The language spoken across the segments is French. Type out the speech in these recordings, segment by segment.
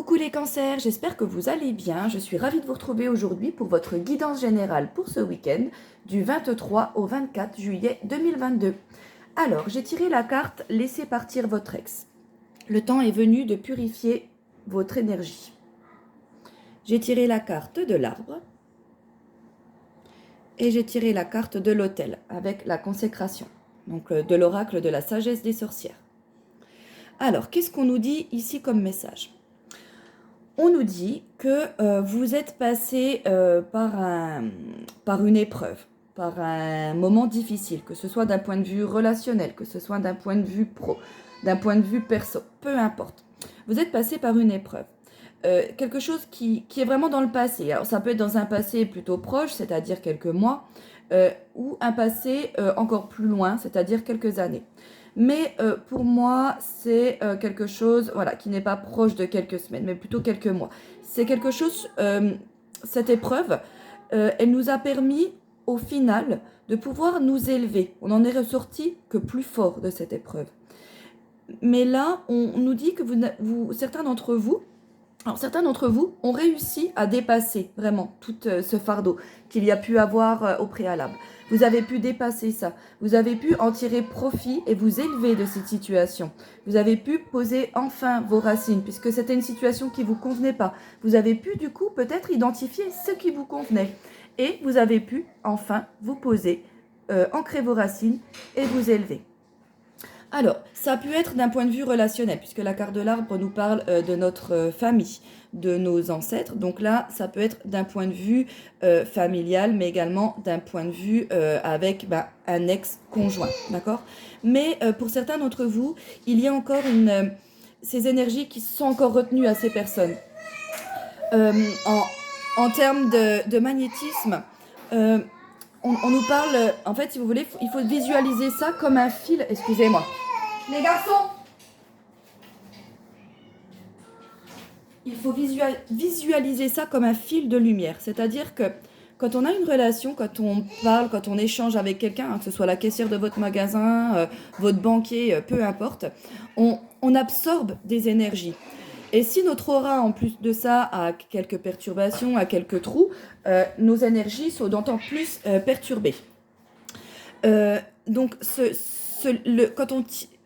Coucou les cancers, j'espère que vous allez bien. Je suis ravie de vous retrouver aujourd'hui pour votre guidance générale pour ce week-end du 23 au 24 juillet 2022. Alors, j'ai tiré la carte « Laissez partir votre ex ». Le temps est venu de purifier votre énergie. J'ai tiré la carte de l'arbre et j'ai tiré la carte de l'autel avec la consécration, donc de l'oracle de la sagesse des sorcières. Alors, qu'est-ce qu'on nous dit ici comme message ? On nous dit que vous êtes passé par une épreuve, par un moment difficile, que ce soit d'un point de vue relationnel, que ce soit d'un point de vue pro, d'un point de vue perso, peu importe. Vous êtes passé par une épreuve. Quelque chose qui est vraiment dans le passé. Alors ça peut être dans un passé plutôt proche, c'est-à-dire quelques mois, ou un passé encore plus loin, c'est-à-dire quelques années. Mais pour moi, c'est quelque chose qui n'est pas proche de quelques semaines, mais plutôt quelques mois. C'est quelque chose, cette épreuve, elle nous a permis au final de pouvoir nous élever. On n'en est ressorti que plus fort de cette épreuve. Mais là, on nous dit que certains d'entre vous ont réussi à dépasser vraiment tout ce fardeau qu'il y a pu avoir au préalable. Vous avez pu dépasser ça. Vous avez pu en tirer profit et vous élever de cette situation. Vous avez pu poser enfin vos racines puisque c'était une situation qui ne vous convenait pas. Vous avez pu du coup peut-être identifier ce qui vous convenait. Et vous avez pu enfin vous poser, ancrer vos racines et vous élever. Alors, ça a pu être d'un point de vue relationnel, puisque la carte de l'arbre nous parle de notre famille, de nos ancêtres. Donc là, ça peut être d'un point de vue familial, mais également d'un point de vue avec un ex-conjoint, d'accord ? Mais pour certains d'entre vous, il y a encore ces énergies qui sont encore retenues à ces personnes. En termes de magnétisme, on nous parle, en fait, si vous voulez, il faut visualiser ça comme un fil. Excusez-moi. Les garçons, il faut visualiser ça comme un fil de lumière. C'est-à-dire que quand on a une relation, quand on parle, quand on échange avec quelqu'un, que ce soit la caissière de votre magasin, votre banquier, peu importe, on absorbe des énergies. Et si notre aura, en plus de ça, a quelques perturbations, a quelques trous, nos énergies sont d'autant plus perturbées. Donc,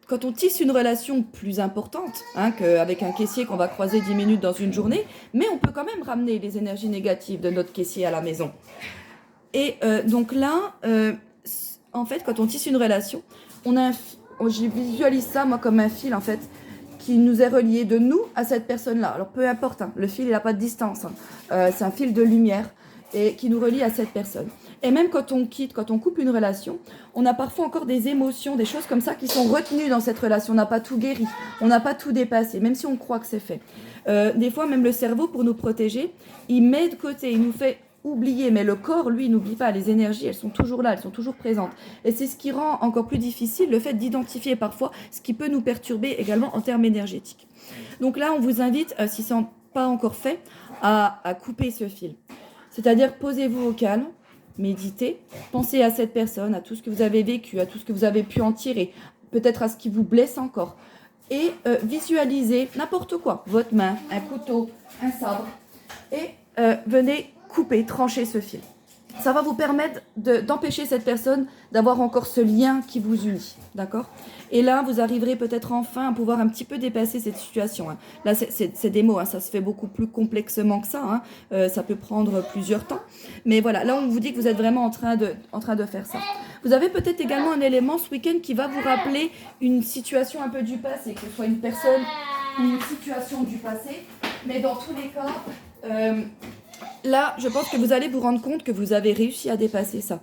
quand on tisse une relation plus importante, qu'avec un caissier qu'on va croiser 10 minutes dans une journée, mais on peut quand même ramener les énergies négatives de notre caissier à la maison. Et donc là, en fait, quand on tisse une relation, je visualise ça, moi, comme un fil, en fait, qui nous est relié de nous à cette personne-là. Alors, peu importe, le fil, il n'a pas de distance. C'est un fil de lumière et qui nous relie à cette personne. Et même quand on coupe une relation, on a parfois encore des émotions, des choses comme ça qui sont retenues dans cette relation. On n'a pas tout guéri, on n'a pas tout dépassé, même si on croit que c'est fait. Des fois, même le cerveau, pour nous protéger, il met de côté, il nous fait oublier, mais le corps, lui, n'oublie pas. Les énergies, elles sont toujours là, elles sont toujours présentes. Et c'est ce qui rend encore plus difficile le fait d'identifier parfois ce qui peut nous perturber également en termes énergétiques. Donc là, on vous invite, si ce n'est pas encore fait, à couper ce fil. C'est-à-dire, posez-vous au calme, méditez, pensez à cette personne, à tout ce que vous avez vécu, à tout ce que vous avez pu en tirer, peut-être à ce qui vous blesse encore. Et visualisez n'importe quoi, votre main, un couteau, un sabre, et venez couper, trancher ce fil. Ça va vous permettre d'empêcher cette personne d'avoir encore ce lien qui vous unit, d'accord ? Et là, vous arriverez peut-être enfin à pouvoir un petit peu dépasser cette situation. Là, c'est des mots, ça se fait beaucoup plus complexement que ça. Ça peut prendre plusieurs temps. Mais voilà, là, on vous dit que vous êtes vraiment en train de faire ça. Vous avez peut-être également un élément ce week-end qui va vous rappeler une situation un peu du passé, que ce soit une personne ou une situation du passé. Mais dans tous les cas... là, je pense que vous allez vous rendre compte que vous avez réussi à dépasser ça.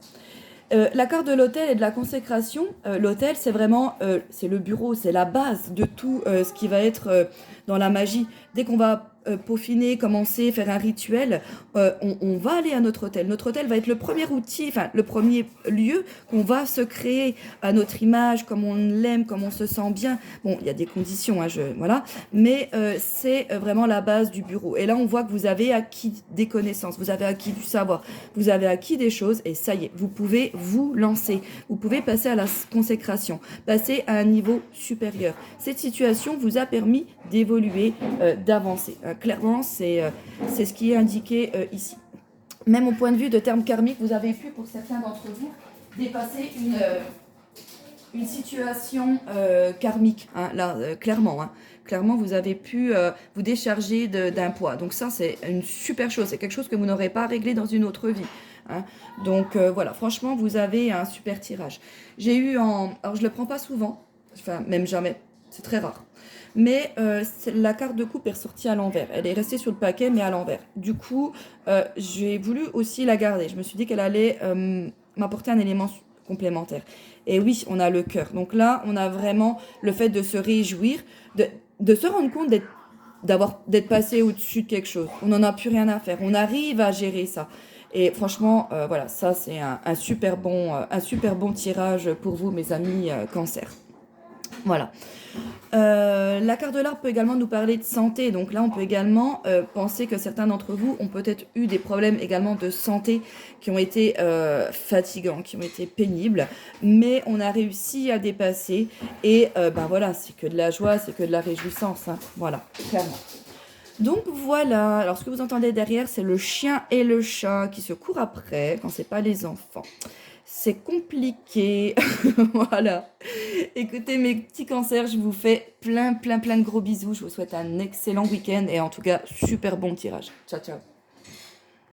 La carte de l'autel et de la consécration, l'autel, c'est vraiment c'est le bureau, c'est la base de tout ce qui va être dans la magie. Dès qu'on va peaufiner, commencer, faire un rituel, on va aller à notre autel. Notre autel va être le premier outil, le premier lieu qu'on va se créer à notre image, comme on l'aime, comme on se sent bien. Bon, il y a des conditions, voilà, mais c'est vraiment la base du bureau. Et là, on voit que vous avez acquis des connaissances, vous avez acquis du savoir, vous avez acquis des choses, et ça y est, vous pouvez vous lancer. Vous pouvez passer à la consécration, passer à un niveau supérieur. Cette situation vous a permis d'évoluer, d'avancer. clairement, c'est ce qui est indiqué ici. Même au point de vue de termes karmiques, vous avez pu, pour certains d'entre vous, dépasser une situation karmique, hein, là, clairement. Hein. Clairement, vous avez pu vous décharger d'un poids. Donc ça, c'est une super chose. C'est quelque chose que vous n'aurez pas réglé dans une autre vie. Hein. Donc voilà, franchement, vous avez un super tirage. J'ai eu alors, je ne le prends pas souvent, enfin, même jamais. C'est très rare. Mais la carte de coupe est ressortie à l'envers. Elle est restée sur le paquet, mais à l'envers. Du coup, j'ai voulu aussi la garder. Je me suis dit qu'elle allait m'apporter un élément complémentaire. Et oui, on a le cœur. Donc là, on a vraiment le fait de se réjouir, de se rendre compte d'être passé au-dessus de quelque chose. On n'en a plus rien à faire. On arrive à gérer ça. Et franchement, voilà, ça c'est un super bon tirage pour vous, mes amis cancer. Voilà. La carte de l'arbre peut également nous parler de santé. Donc là, on peut également penser que certains d'entre vous ont peut-être eu des problèmes également de santé qui ont été fatigants, qui ont été pénibles, mais on a réussi à dépasser. Et ben voilà, c'est que de la joie, c'est que de la réjouissance. Hein. Voilà, clairement. Donc voilà, alors ce que vous entendez derrière, c'est le chien et le chat qui se courent après quand c'est pas les enfants. C'est compliqué, voilà. Écoutez mes petits cancers, je vous fais plein de gros bisous. Je vous souhaite un excellent week-end et en tout cas, super bon tirage. Ciao, ciao.